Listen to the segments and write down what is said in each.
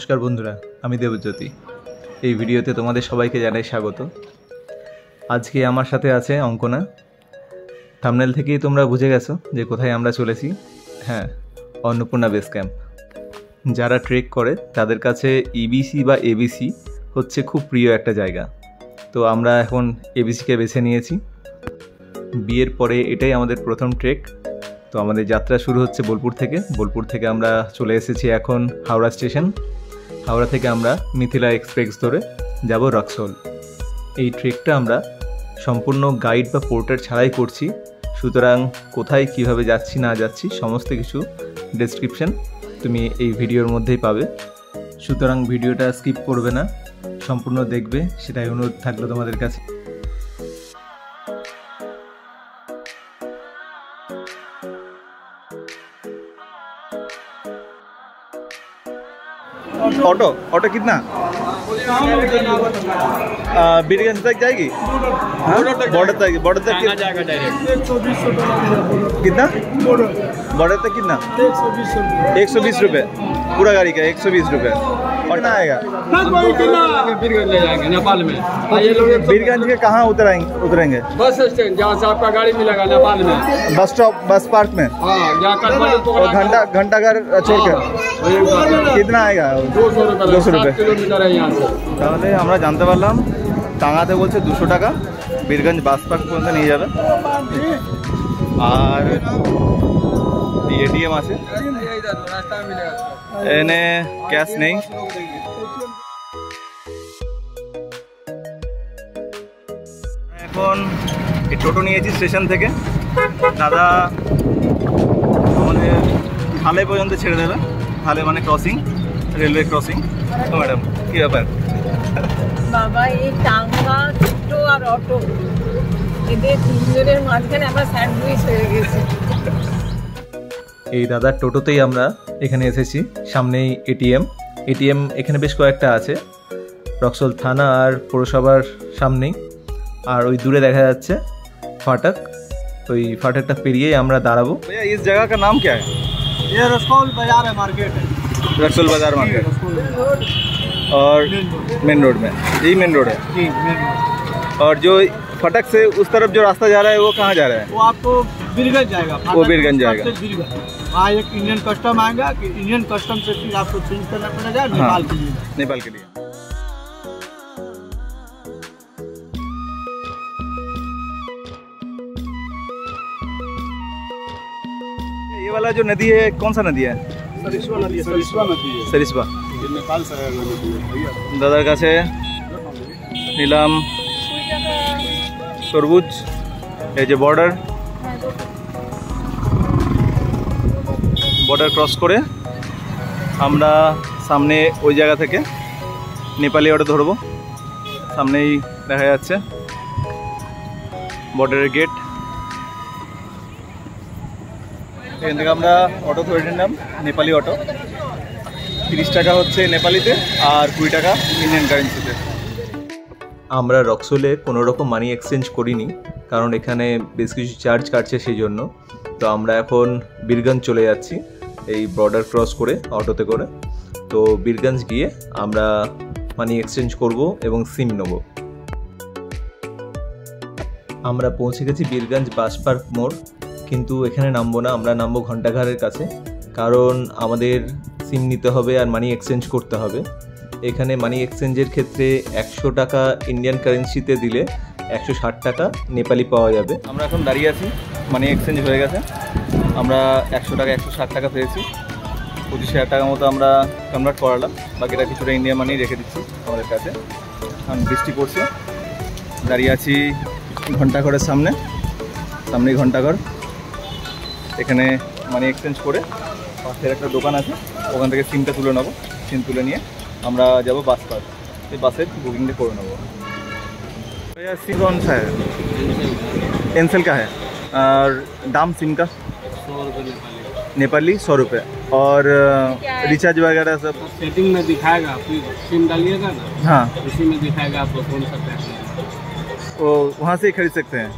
নমস্কার বন্ধুরা, আমি দেবজ্যোতি। এই ভিডিওতে তোমাদের সবাইকে জানাই স্বাগত। আজকে আমার সাথে আছে অঙ্কনা। থাম্বনেল থেকেই তোমরা বুঝে গেছো যে কোথায় আমরা চলেছি। হ্যাঁ, অন্নপূর্ণা বেস ক্যাম্প। যারা ট্রেক করে তাদের কাছে ইবিসি বা এবিসি হচ্ছে খুব প্রিয় একটা জায়গা। তো আমরা এখন এবিসিকে বেছে নিয়েছি। বিয়ের পরে এটাই আমাদের প্রথম ট্রেক। তো আমাদের যাত্রা শুরু হচ্ছে বোলপুর থেকে। বোলপুর থেকে আমরা চলে এসেছি এখন হাওড়া স্টেশন। হাওড়া থেকে আমরা মিথিলা এক্সপ্রেস ধরে যাব রক্সোল। এই ট্রেকটা আমরা সম্পূর্ণ গাইড বা পোর্টার ছাড়াই করছি, সুতরাং কোথায় কিভাবে যাচ্ছি না যাচ্ছি সমস্ত কিছু ডেসক্রিপশন তুমি এই ভিডিওর মধ্যেই পাবে। সুতরাং ভিডিওটা স্কিপ করবে না, সম্পূর্ণ দেখবে, সেটাই অনুরোধ থাকলো তোমাদের কাছে। ऑटो ऑटो कितना? बीरगंज तक जाएगी? बॉर्डर तक कितना? बॉर्डर तक कितना? 120 रुपये पूरा गाड़ी का। 120 रुपये। और ना आएगा बीरगंज ले जाएंगे नेपाल में। बीरगंज के कहाँ उतरेंगे? बस स्टैंड जहाँ से आपका गाड़ी मिलेगा नेपाल में। बस स्टॉप, बस पार्क में। घंटा घर छोड़ के कितना आएगा? 200 रुपये किलोमीटर है यहाँ से। তাহলে আমরা জানতে পারলাম টাঙাতে বলছে 200 টাকা, বীরগঞ্জ বাস পার্ক পর্যন্ত নিয়ে যাবে। আর এটিএম আছে, এনে ক্যাশ নেই। এখন এই টোটো নিয়েছি স্টেশন থেকে। দাদা আমাদের হালে পর্যন্ত ছেড়ে দেবে। হালে মানে ক্রসিং, রেলওয়ে ক্রসিং। তো ম্যাডাম কী ব্যাপার? বাবা এই টাঙ্গা, টোটো আর অটো, এদের তিনজনের মাঝখানে আমরা স্যান্ডউইচ হয়ে গেছি। এই দাদার টোটোতেই আমরা এখানে এসেছি। সামনেই এটিএম এখানে বেশ কয়েকটা আছে, রক্সোল থানা আর পৌরসভার সামনেই। আর ওই দূরে দেখা যাচ্ছে ফাটক, ওই ফাটকটা পেরিয়েই আমরা দাঁড়াবো। इस जगह का नाम क्या है? ये रक्सोल बाजार है, मार्केट है। रक्सोल बाजार मार्केट और मेन रोड में, यही मेन रोड है जी, मेन रोड। और जो फटक से उस तरफ जो रास्ता जा रहा है वो कहाँ जा रहा है? वो आपको बीरगंज जाएगा। वो बीरगंज जाएगा। वहाँ एक इंडियन कस्टम आएगा कि इंडियन कस्टम से फिर आपको चेंज करना पड़ेगा नेपाल के लिए। नेपाल के लिए। ये वाला जो नदी है कौन सा नदी है? सरिस्वा नदी है। सरिस्वा नदी है। सरिस्वा। ये नेपाल से आया हुआ नदी है। দাদার কাছে নিলাম তরমুজ। এই যে বর্ডার ক্রস করে আমরা সামনে ওই জায়গা থেকে নেপালি অটো ধরবো। সামনেই দেখা যাচ্ছে বর্ডারের গেট। এখান থেকে আমরা অটো ধরে নিলাম, নেপালি অটো। 30 টাকা হচ্ছে নেপালিতে আর 20 টাকা ইন্ডিয়ান কারেন্সিতে। আমরা রক্সোলে কোনো রকম মানি এক্সচেঞ্জ করিনি, কারণ এখানে বেশ কিছু চার্জ কাটছে সেই জন্য। তো আমরা এখন বীরগঞ্জ চলে যাচ্ছি এই বর্ডার ক্রস করে অটোতে করে। তো বীরগঞ্জ গিয়ে আমরা মানি এক্সচেঞ্জ করব এবং সিম নেব। আমরা পৌঁছে গেছি বীরগঞ্জ বাস পার্ক মোড়, কিন্তু এখানে নামবো না, আমরা নামবো ঘণ্টাঘরের কাছে, কারণ আমাদের সিম নিতে হবে আর মানি এক্সচেঞ্জ করতে হবে। এখানে মানি এক্সচেঞ্জের ক্ষেত্রে 100 টাকা ইন্ডিয়ান কারেন্সিতে দিলে 160 টাকা নেপালি পাওয়া যাবে। আমরা এখন দাঁড়িয়ে আছি, মানি এক্সচেঞ্জ হয়ে গেছে। আমরা 100 টাকা 160 টাকা পেয়েছি। 25,000 টাকা মতো আমরা কনভার্ট করালাম, বাকিটা কিছুটা ইন্ডিয়ান মানি রেখে দিচ্ছি আমাদের কাছে। কারণ বৃষ্টি পড়ছে। দাঁড়িয়ে আছি ঘণ্টাঘরের সামনেই ঘণ্টাঘর। এখানে মানি এক্সচেঞ্জ করে পাশের একটা দোকান আছে, ওখান থেকে সিমটা তুলে নেবো। সিম তুলে নিয়ে আমরা যাব বাস পার্ক, এই বাসের বুকিংটা করে নেবো। सिम कौन सा है? एनसेल का है। और दाम सिम का 100 रुपये नेपाली 100 रुपये। और रिचार्ज वगैरह सब सेटिंग में दिखाएगा, फिर सिम डालिएगा ना। हाँ, इसी में दिखाएगा आपको कौन सा पैक है। वो वहाँ से ही खरीद सकते हैं।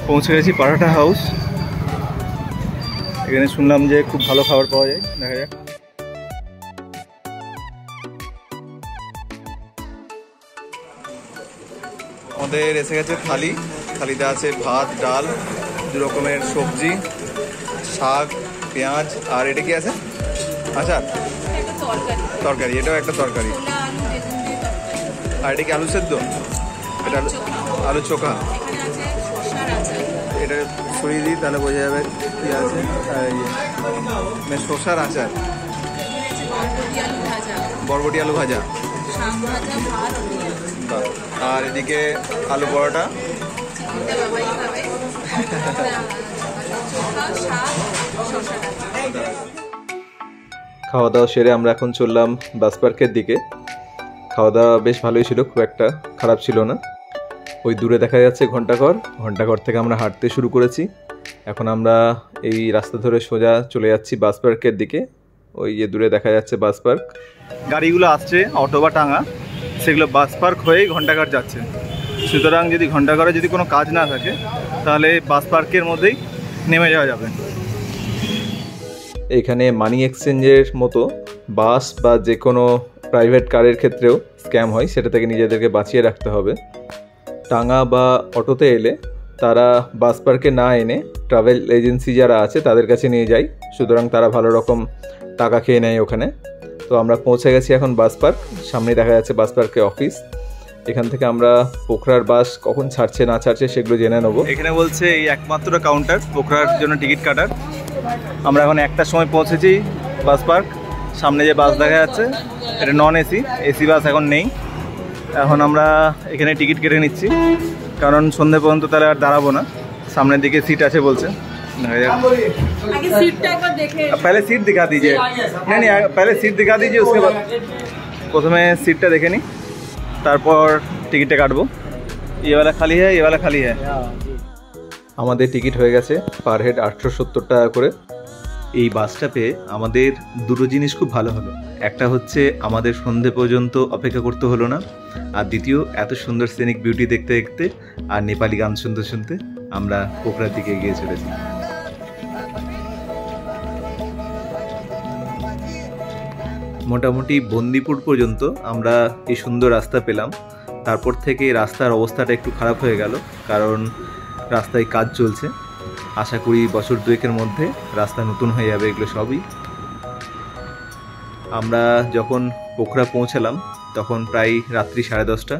পৌঁছে গেছি পারাঠা হাউস। এখানে শুনলাম যে খুব ভালো খাবার পাওয়া যায়, দেখা যাক। আমাদের এসে গেছে থালি। থালিতে আছে ভাত, ডাল, দু রকমের সবজি, শাক, পেঁয়াজ, আর এটা কি আছে? আচ্ছা, তরকারি। এটাও একটা তরকারি। আর এটা কি আলু সেদ্ধ? এটা আলু চোখা। এটা সরিয়ে দিই, তাহলে বোঝা যাবে কি আছে। শসার আচার, বরবটি আলু ভাজা, আর এদিকে আলু পরোটা। খাওয়া দাওয়া সেরে আমরা এখন চললাম বাস পার্কের দিকে। খাওয়া দাওয়া বেশ ভালোই ছিল, খুব একটা খারাপ ছিল না। ওই দূরে দেখা যাচ্ছে ঘণ্টাঘর। ঘণ্টাঘর থেকে আমরা হাঁটতে শুরু করেছি। এখন আমরা এই রাস্তা ধরে সোজা চলে যাচ্ছি বাস পার্কের দিকে। ওই যে দূরে দেখা যাচ্ছে বাস পার্ক। গাড়িগুলো আসছে অটো বা টাঙা, সেগুলো বাস পার্ক হয়েই ঘণ্টাঘর যাচ্ছে। সুতরাং যদি ঘণ্টাঘরে যদি কোনো কাজ না থাকে, তাহলে বাস পার্কের মধ্যেই নেমে যাওয়া যাবে। এখানে মানি এক্সচেঞ্জের মতো বাস বা যে কোনো প্রাইভেট কারের ক্ষেত্রেও স্ক্যাম হয়, সেটা থেকে নিজেদেরকে বাঁচিয়ে রাখতে হবে। টাঙা বা অটোতে এলে তারা বাস পার্কে না এনে ট্রাভেল এজেন্সি যারা আছে তাদের কাছে নিয়ে যায়, সুতরাং তারা ভালো রকম টাকা খেয়ে নেয় ওখানে। তো আমরা পৌঁছে গেছি এখন বাস পার্ক। সামনে দেখা যাচ্ছে বাস পার্কের অফিস। এখান থেকে আমরা পোখরার বাস কখন ছাড়ছে না ছাড়ছে সেগুলো জেনে নেবো। এখানে বলছে এই একমাত্র কাউন্টার পোখরার জন্য টিকিট কাটার। আমরা এখন 1টার সময় পৌঁছেছি বাস পার্ক। সামনে যে বাস দেখা যাচ্ছে এটা নন এসি, এসি বাস এখন নেই। এখন আমরা এখানে টিকিট কেটে নিচ্ছি, কারণ সন্ধ্যে পর্যন্ত তাহলে আর দাঁড়াবো না। সামনের দিকে সিট আছে বলছে। पहले सीट दिखा दीजिए। नहीं, पहले सीट दिखा दीजिए, उसके बाद প্রথমে সিটটা দেখে নিই, তারপর টিকিটটা কাটবো। ये वाला खाली है, ये वाला खाली है। আমাদের টিকিট হয়ে গেছে পার হেড 870 টাকা করে। এই বাসটা পেয়ে আমাদের দুটো জিনিস খুব ভালো হলো। একটা হচ্ছে আমাদের সন্ধে পর্যন্ত অপেক্ষা করতে হলো না, আর দ্বিতীয় এত সুন্দর সিনিক বিউটি দেখতে দেখতে আর নেপালি গান শুনতে শুনতে আমরা পোখরার দিকে এগিয়ে চলেছি। মোটামুটি বন্দিপুর পর্যন্ত আমরা এই সুন্দর রাস্তা পেলাম। তারপর থেকে রাস্তার অবস্থাটা একটু খারাপ হয়ে গেল, কারণ রাস্তায় কাজ চলছে। আশা করি বছর দুয়েকের মধ্যে রাস্তা নতুন হয়ে যাবে। এগুলো সবই। আমরা যখন পোখরা পৌঁছালাম তখন প্রায় রাত্রি 10:30।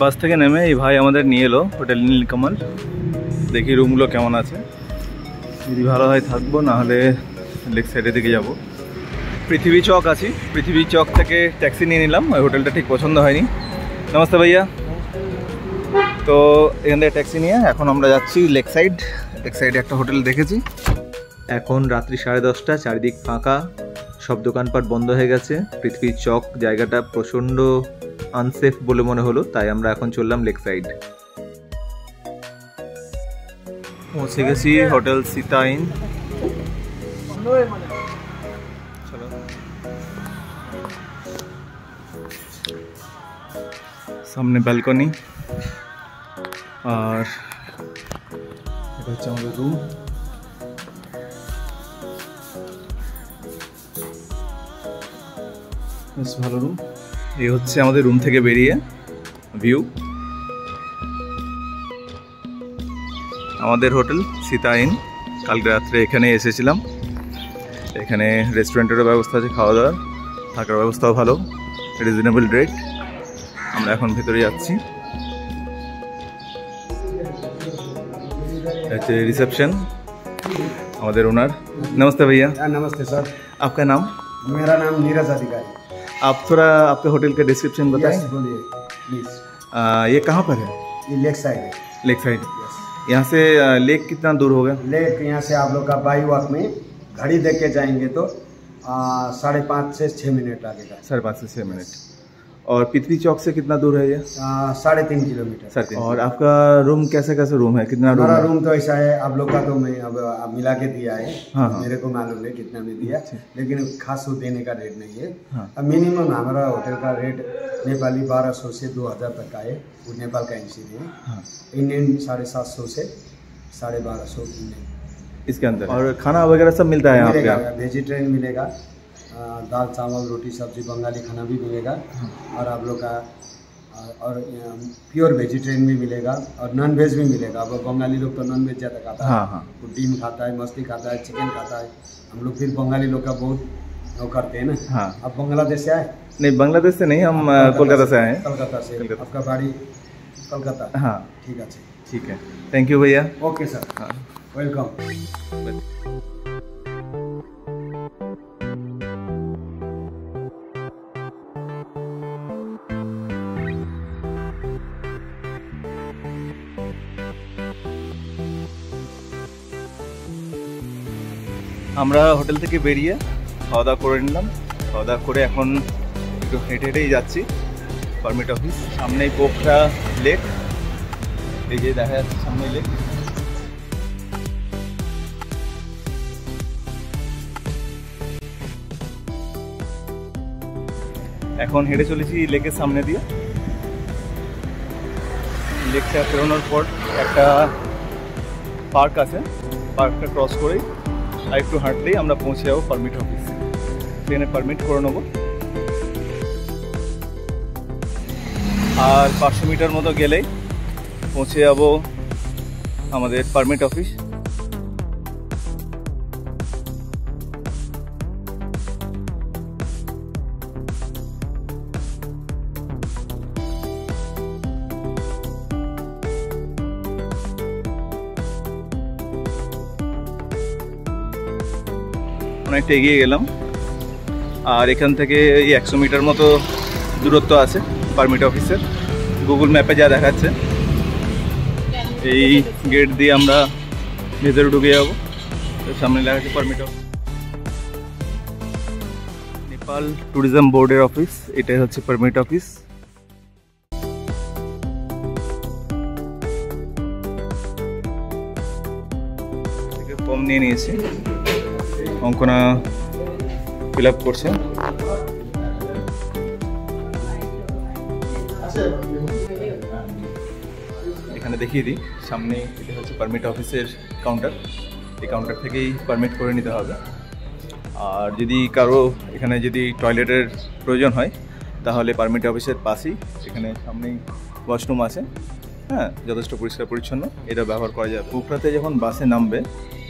বাস থেকে নেমে এই ভাই আমাদের নিয়ে এলো হোটেল নীলকমল। দেখি রুমগুলো কেমন আছে, যদি ভালো হয় থাকবো, না হলে লেক সাইডের দিকে যাব। পৃথিবী চক আছি, পৃথিবী চক থেকে ট্যাক্সি নিয়ে নিলাম। ওই হোটেলটা ঠিক পছন্দ হয়নি। নমস্তে ভাইয়া। তো এখান থেকে ট্যাক্সি নিয়ে এখন আমরা যাচ্ছি লেক সাইড। লেক সাইডে একটা হোটেল দেখেছি। এখন রাত্রি 10:30, চারিদিক ফাঁকা, সব দোকানপাট বন্ধ হয়ে গেছে। পৃথিবী চক জায়গাটা প্রচণ্ড আনসেফ বলে মনে হলো, তাই আমরা এখন চললাম লেক সাইড। পৌঁছে গেছি হোটেল সীতা ইন। সামনে ব্যালকনি, আর এটা হচ্ছে আমাদের রুম। বেশ ভালো রুম। এই হচ্ছে আমাদের রুম থেকে বেরিয়ে ভিউ। আমাদের হোটেল সীতা ইন। কালকে রাত্রে এখানে এসেছিলাম। এখানে রেস্টুরেন্টেরও ব্যবস্থা আছে, খাওয়া দাওয়ার, থাকার ব্যবস্থাও ভালো, রিজনেবল রেট। আমরা এখন ভেতরে যাচ্ছি। रिसेप्शन हमारे ओनर। नमस्ते भैया। नमस्ते सर। आपका नाम? मेरा नाम नीरज अधिकारी। आप थोड़ा आपके होटल का डिस्क्रिप्शन बताएं। बोलिए प्लीज। ये कहाँ पर है? ये लेक साइड है। Lake side. यहाँ से लेक कितना दूर होगा? लेक यहाँ से आप लोग का बाई वॉक में घड़ी देख के जाएंगे तो 5.5 से 6 मिनट लगेगा। 5.5 से 6 मिनट। और पृथ्वी चौक से कितना दूर है ये? 3.5 किलोमीटर। 3.5। और आपका रूम कैसे कैसे रूम है, कितना रूम हमारा है? रूम तो ऐसा है, आप लोग का तो मैं अब मिला के दिया है। हाँ, हाँ। मेरे को मालूम है कितना में दिया, लेकिन खास वो देने का रेट नहीं है। हाँ। अब मिनिमम हमारा होटल का रेट नेपाली 1200 से 2000 तक का है, वो नेपाल का एनसी है। हाँ। इंडियन 750 से 1250 इंडियन इसके अंदर। और खाना वगैरह सब मिलता है यहाँ मिलेगा, पे? वेजिटेरियन मिलेगा, दाल चावल रोटी सब्जी बंगाली खाना भी मिलेगा। और आप लोग का और प्योर वेजिटेरियन भी मिलेगा और नॉन वेज भी मिलेगा। अब बंगाली लोग तो नॉन वेज ज़्यादा खाता है। हाँ, हाँ। वो डीम खाता है, मछली खाता है, चिकन खाता है। हम लोग फिर बंगाली लोग का बहुत वो करते हैं ना। हाँ। आप बांग्लादेश से आए? नहीं, बांग्लादेश से नहीं, हम कोलकाता से आए हैं। कलकत्ता से। आपका बाड़ी कलकत्ता? हाँ। ठीक है, ठीक है, थैंक यू भैया। ओके सर, हाँ, वेलकम। আমরা হোটেল থেকে বেরিয়ে খাওয়া দাওয়া করে নিলাম। খাওয়া দাওয়া করে এখন একটু হেঁটে হেঁটেই যাচ্ছি পারমিট অফিস। সামনেই পোখরা লেক, এই যে দেখা যাচ্ছে সামনে লেক। এখন হেঁটে চলেছি লেকের সামনে দিয়ে। লেকটা পেরোনোর পর একটা পার্ক আছে, পার্কটা ক্রস করেই আর একটু হাঁটলেই আমরা পৌঁছে যাবো পারমিট অফিস। সেখানে পারমিট করে নেবো। আর 500 মিটার মতো গেলেই পৌঁছে যাবো আমাদের পারমিট অফিস। অনেকটা এগিয়ে গেলাম আর এখান থেকে এই 100 মিটার মতো দূরত্ব আছে পারমিট অফিসের। গুগল ম্যাপে যা দেখাচ্ছে এই গেট দিয়ে আমরা ভেতরে ঢুকে যাব। সামনে লেখা আছে পারমিট অফিস, নেপাল ট্যুরিজম বোর্ডের অফিস। এটাই হচ্ছে পারমিট অফিস। ফর্ম নিয়ে নিয়েছি, অঙ্কনা ফিল আপ করছে। এখানে দেখিয়ে দিই, সামনে এটা হচ্ছে পারমিট অফিসের কাউন্টার। এই কাউন্টার থেকেই পারমিট করে নিতে হবে। আর যদি কারো এখানে যদি টয়লেটের প্রয়োজন হয় তাহলে পারমিট অফিসের পাশেই এখানে সামনেই ওয়াশরুম আছে। হ্যাঁ, যথেষ্ট পরিষ্কার পরিচ্ছন্ন, এটা ব্যবহার করা যাবে। পোখরাতে যখন বাসে নামবে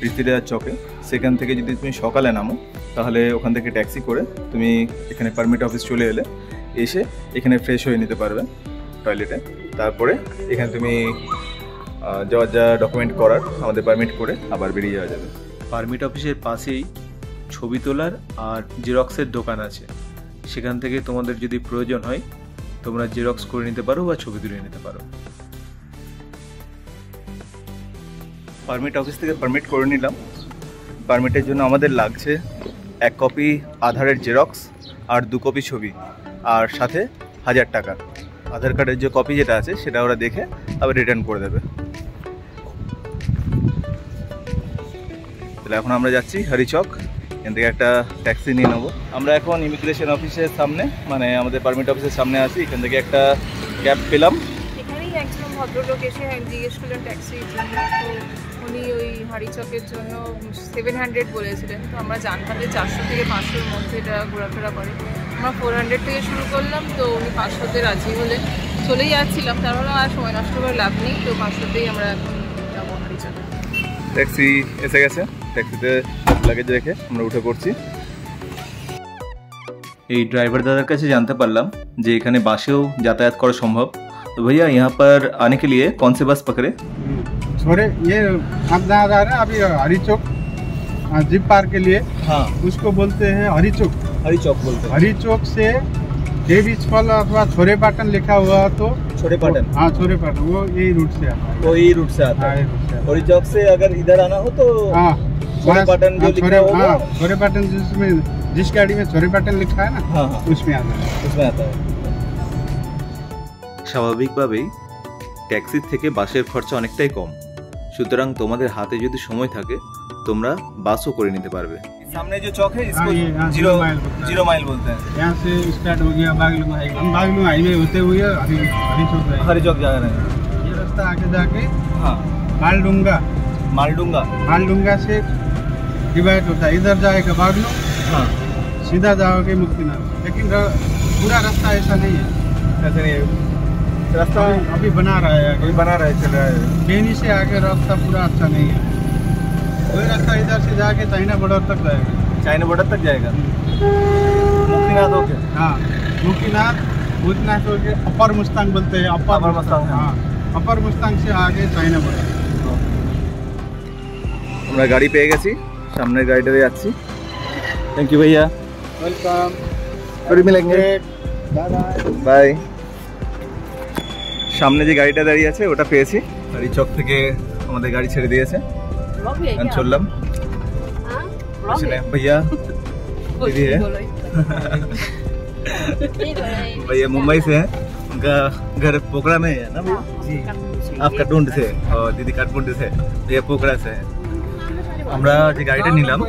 পৃথ্বীরাজ চকে, সেখান থেকে যদি তুমি সকালে নামো তাহলে ওখান থেকে ট্যাক্সি করে তুমি এখানে পারমিট অফিস চলে এলে, এসে এখানে ফ্রেশ হয়ে নিতে পারবে টয়লেটে। তারপরে এখানে তুমি যা ডকুমেন্ট করার আমাদের পারমিট করে আবার বেরিয়ে যাওয়া যাবে। পারমিট অফিসের পাশেই ছবি তোলার আর জেরক্সের দোকান আছে। সেখান থেকে তোমাদের যদি প্রয়োজন হয় তোমরা জেরক্স করে নিতে পারো বা ছবি তুলে নিতে পারো। পারমিট অফিস থেকে পারমিট করে নিলাম। পারমিটের জন্য আমাদের লাগছে 1 কপি আধারের জেরক্স আর 2 কপি ছবি, আর সাথে 1000 টাকা। আধার কার্ডের যে কপি যেটা আছে সেটা ওরা দেখে আবার রিটার্ন করে দেবে। তাহলে এখন আমরা যাচ্ছি হরিচক, এখান থেকে একটা ট্যাক্সি নিয়ে নেবো। আমরা এখন ইমিগ্রেশন অফিসের সামনে, মানে আমাদের পারমিট অফিসের সামনে আছি। এখান থেকে একটা ক্যাব পেলাম। এখানেই একজন ভদ্রলোক এসে জিজ্ঞেস করলেন ট্যাক্সির জন্য, তো উনি ওই হাড়িচকের জন্য 700 বলেছিলেন। তো আমরা জানতাম যে 400 থেকে 500-র মধ্যে এটা ঘোরাফেরা করে। আমরা 400 থেকে শুরু করলাম, তো উনি 500-তে রাজি হলেন। চলেই যাচ্ছিলাম, তার হলো আর সময় নষ্ট করে লাভ নেই, তো 500-তেই আমরা এখন যাবো হাড়িচকে। ট্যাক্সি এসে গেছে, ট্যাক্সিতে লাগেজ রেখে আমরা উঠে পড়ছি। এই ড্রাইভার দাদার কাছে জানতে পারলাম যে এখানে বাসেও যাতায়াত করা সম্ভব। तो भैया यहाँ पर आने के लिए कौन से बस पकड़े? छोरे ये आप जहाँ जा रहे हैं अभी हरिचौक जीप पार्क के लिए, हाँ, उसको बोलते हैं हरिचौक। हरिचौक बोलते हैं। हरिचौक से डेविज फॉल अथवा छोरे पाटन लिखा हुआ तो छोटे पाटन, हाँ छोरे पाटन, वो यही रूट से आता है। वो यही रूट से आता है। हरिचौक से अगर इधर आना हो तो हाँ छोटे पाटन जो लिखा होगा, हाँ छोरे पाटन जिसमें जिस गाड़ी में छोरे पाटन लिखा है ना, हाँ हाँ उसमें आता है। उसमें आता है। স্বাভাবিকভাবেই ট্যাক্সির থেকে বাসের খরচা অনেকটাই কম। সুতরাং তোমাদের হাতে যদি সময় থাকে তোমরা বাসও করে নিতে পারবে। सामने जो चौक है इसको जीरो माइल बोलते हैं। यहाँ से स्टार्ट हो गया बागलुंगा हाईवे, हम बागलुंगा हाईवे होते हुए हरी चौक जा रहे हैं। ये रास्ता आगे जाके हाँ मालडुंगा से डिवाइड होता है, इधर जाएगा बागलू, हाँ सीधा जाओगे मुक्तिनाथ। लेकिन पूरा रास्ता ऐसा नहीं है, ऐसा नहीं है रास्ता अभी बना रहा है, चल रहा है। बेनी से आगे रास्ता पूरा अच्छा नहीं है। वही रास्ता इधर से जाके चाइना बॉर्डर तक जाएगा। चाइना बॉर्डर तक जाएगा मुक्तिनाथ होके। हाँ मुक्तिनाथ होके अपर मुस्तांग बोलते हैं, अपर मुस्तांग। हाँ अपर मुस्तांग से आगे चाइना बॉर्डर। আমরা গাড়ি পেয়ে গেছি, সামনের গাড়িটাতে যাচ্ছি। থ্যাংক ইউ ভাইয়া, वेलकम, फिर मिलेंगे, বাই। সামনে যে গাড়িটা দাঁড়িয়ে আছে ওটা পেয়েছি, গাড়ি চক থেকে আমাদের গাড়ি ছেড়ে দিয়েছে। हम चलम भैया दीदी है भैया मुंबई से है, उनका घर पोखरा में है ना भैया? आप काठमांडू से और दीदी काठमांडू से, भैया पोखरा से है। আমরা যে গাড়িটা নিলাম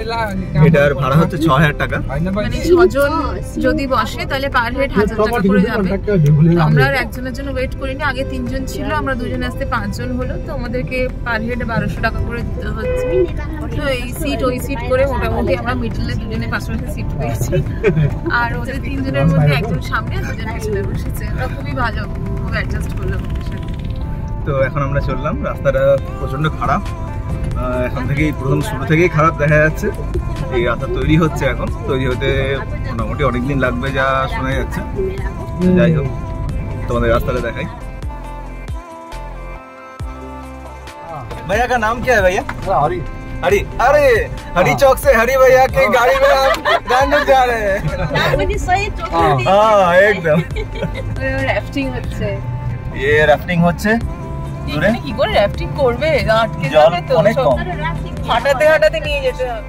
এটার ভাড়া হচ্ছে 6000 টাকা। মানে 6 জন যদি বসে তাহলে পার হেড 1000 টাকা করে যাবে। আমরা আর একজনের জন্য ওয়েট করিনি, আগে 3 জন ছিল, আমরা দুজন আসতে 5 জন হলো, তো আমাদেরকে পার হেড 1200 টাকা করে দিতে হচ্ছে। তো এই সিট ওই সিট করে মোটামুটি আমরা মিডলে দুজনে পাশাপাশি সিট পেয়েছি। আর ওদের 3 জনের মধ্যে একজন সামনে আর দুজন পিছনে বসেছে, ওরা খুবই ভালো, খুব অ্যাডজাস্ট করলো আমাদের সাথে। তো এখন আমরা চললাম, রাস্তাটা প্রচন্ড খারাপ, এখন থেকেই প্রথম শুরু থেকেই খারাপ দেখা যাচ্ছে। এই রাস্তা তৈরি হচ্ছে, এখন তৈরি হতে মোটামুটি অনেকদিন লাগবে যা শোনা যাচ্ছে। যাই হোক তোমাদের রাস্তাটা দেখাই। भैया का नाम क्या है भैया? हरी हरी, अरे हरी चौक से हरी भैया के गाड़ी में हम गांधी जा रहे हैं। हाँ एकदम। রাফটিং হচ্ছে, ये राफ्टिंग হচ্ছে। এখানে কি করে রাফটিং করবে? আটকে যাবে তো, অনেক কম, হাঁটাতে নিয়ে যেতে হবে।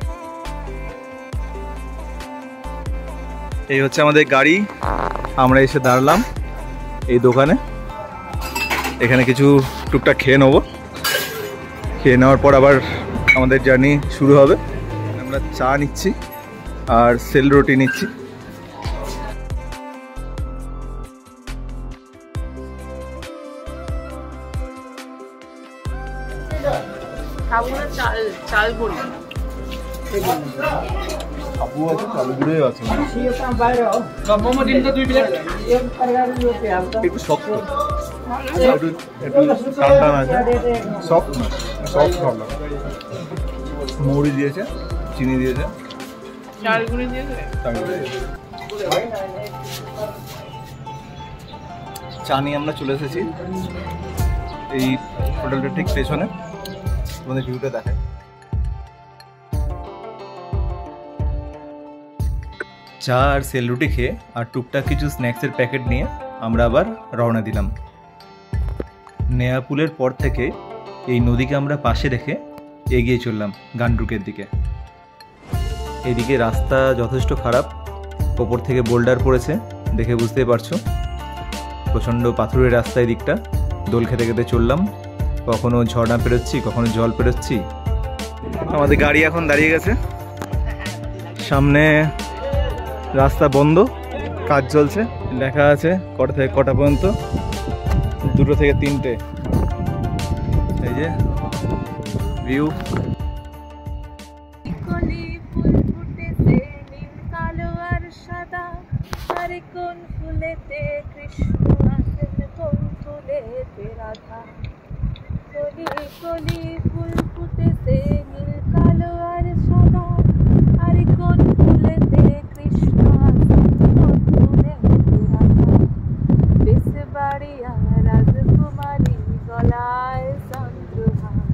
এই হচ্ছে আমাদের গাড়ি, আমরা এসে দাঁড়ালাম এই দোকানে। এখানে কিছু টুকটাক খেয়ে নেবো, খেয়ে নেওয়ার পর আবার আমাদের জার্নি শুরু হবে। আমরা চা নিচ্ছি আর সেল রুটি নিচ্ছি। খাবো না চাল গুঁড়ো, আপু আছে, চাল গুঁড়োই আছে, একটু শক্ত, একটু টান আছে, সফট না। মৌরি দিয়েছে, চিনি দিয়েছে, চাল গুঁড়ো দিয়েছে। চা নিয়ে আমরা চলে এসেছি এই হোটেলটা ঠিক পেছনে, তোমাদের ভিউটা দেখায়। চা আর সেল রুটি খেয়ে আর টুকটাক কিছু স্ন্যাক্সের প্যাকেট নিয়ে আমরা আবার রওনা দিলাম। নেয়াপুলের পর থেকে এই নদীকে আমরা পাশে রেখে এগিয়ে চললাম গান্ডুকের দিকে। এদিকে রাস্তা যথেষ্ট খারাপ, ওপর থেকে বোল্ডার পড়েছে, দেখে বুঝতেই পারছো। প্রচণ্ড পাথুরের রাস্তা, এই দিকটা দোল খেতে খেতে চললাম, কখনো ঝর্ণা পেরোচ্ছি, কখনো জল পেরোচ্ছি। আমাদের গাড়ি এখন দাঁড়িয়ে গেছে, সামনে রাস্তা বন্ধ, কাজ চলছে, লেখা আছে কটা থেকে কটা পর্যন্ত, 2 থেকে 3টে। এই যে ভিউ, কোন ফুলেতে কৃষ্ণ আছেন, কোন ফুলেতে রাধা, কলি কলি ফুল ফুটেছে নীল কালো আর সাদা, আর কোন ফুলেতে কৃষ্ণ আছেন, কোন ফুলেতে রাধা, বেশ বাড়িয়া রাজকুমারী গলায় চন্দ্রহার,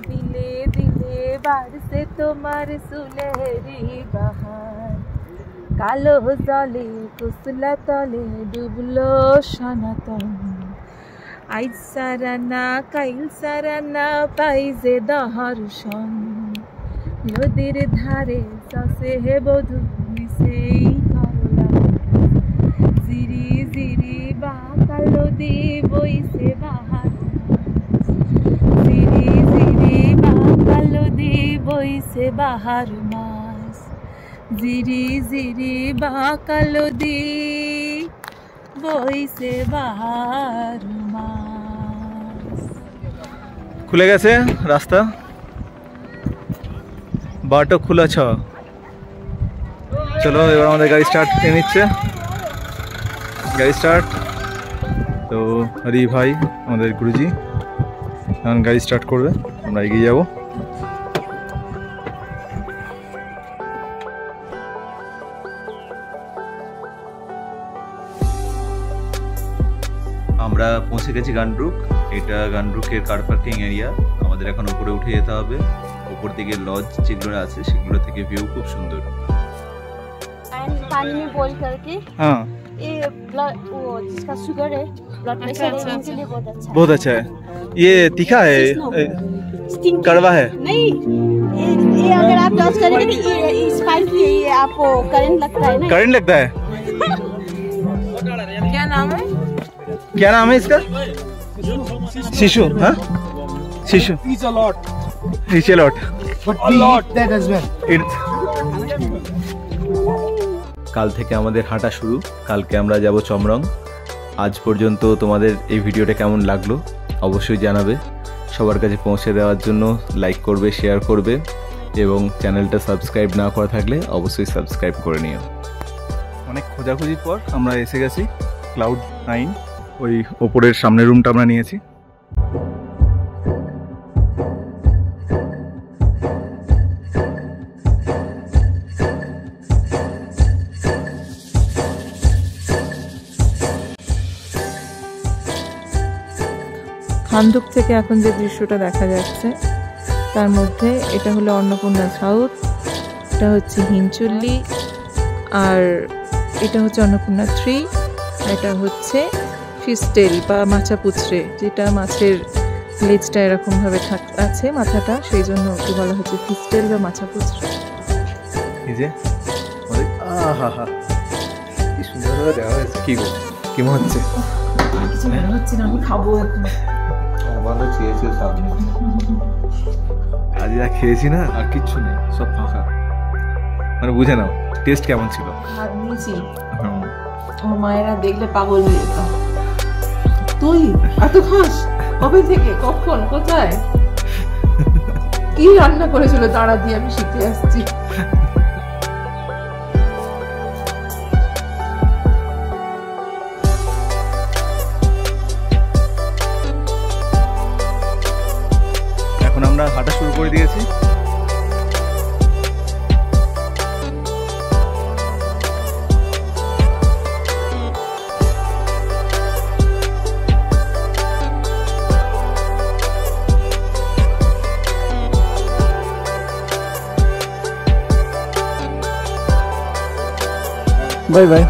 দিলে দিলে বাড়ছে তোমার সুলেরি বাহার, কালো জলে কুসলা তলে ডুবলো সনাতন, আইজ সারানা কাইল সারানা পাইজে দহর্ষণ, নদীর ধারে সসে হে বধূ মিশেই করলা, জিরি জিরি বাঁকালো দি বইছে বাহার, জিরি জিরি বাঁকালো দি বইছে বাহার মাছ, জিরি জিরি বাঁকালো দি বইছে বাহার মাছ। খুলে গেছে রাস্তা, বাটো খোলা ছ। চলো এবার আমাদের গাড়ি স্টার্ট দিয়ে নিচ্ছে, গাড়ি স্টার্ট। তো হরি ভাই আমাদের গুরুজি এখন গাড়ি স্টার্ট করবে, আমরা এগিয়ে যাব। আমরা পৌঁছে গেছি গানব্রুক। এটা গানব্রুকের কার পার্কিং এরিয়া। আমাদের এখন উপরে উঠে যেতে হবে। উপর দিকে লজ যেগুলো আছে সেগুলো থেকে ভিউ খুব সুন্দর। पानी में बॉईल करके हाँ ये ब्लड वो जिसका शुगर है ब्लड प्रेशर है उनके लिए बहुत अच्छा है। ये तीखा है, स्टिंग कड़वा है? नहीं, ये अगर आप टच करेंगे तो ये स्पाइक ये आपको करंट लगता है ना। करंट लगता है? क्या नाम है? क्या नाम है इसका? शिशु। हाँ शिशु। It's a lot. It's a lot. But we eat that as well. কাল থেকে আমাদের হাঁটা শুরু। কালকে আমরা যাব চমরং। আজ পর্যন্ত তোমাদের এই ভিডিওটা কেমন লাগলো অবশ্যই জানাবে। সবার কাছে পৌঁছে দেওয়ার জন্য লাইক করবে, শেয়ার করবে এবং চ্যানেলটা সাবস্ক্রাইব না করা থাকলে অবশ্যই সাবস্ক্রাইব করে নিও। অনেক খোঁজাখুঁজির পর আমরা এসে গেছি ক্লাউড 9। ওই ওপরের সামনের রুমটা আমরা নিয়েছি। খান্দুক থেকে এখন যে দৃশ্যটা দেখা যাচ্ছে তার মধ্যে এটা হলো অন্নপূর্ণা সাউথ, এটা হচ্ছে হিঞ্চুল্লি, আর এটা হচ্ছে অন্নপূর্ণা 3, এটা হচ্ছে ফিস্টেল বা মাছা পুচড়ে, যেটা মাছের লেজটা এরকমভাবে আছে মাথাটা, সেই জন্য ওকে বলা হচ্ছে ফিস্টেল বা মাছা পুচড়ে। এই যে আহা কি সুন্দরভাবে দেওয়া হয়েছে। কি গো কি মনে হচ্ছে? কিছু মনে হচ্ছে না, আমি খাবো এখন। আমাদের চেয়েছে সামনে আজ যা খেয়েছি না আর কিচ্ছু নেই, সব ফাঁকা। মানে বুঝে নাও টেস্ট কেমন ছিল। ভাত নিয়েছি, আমার মায়েরা দেখলে পাগল হয়ে যেত। তুই এত খাস কবে থেকে, কখন, কোথায়, কি রান্না করেছিল তারা দিয়ে আমি শিখে আসছি। এখন আমরা হাঁটা শুরু করে দিয়েছি। Bye bye.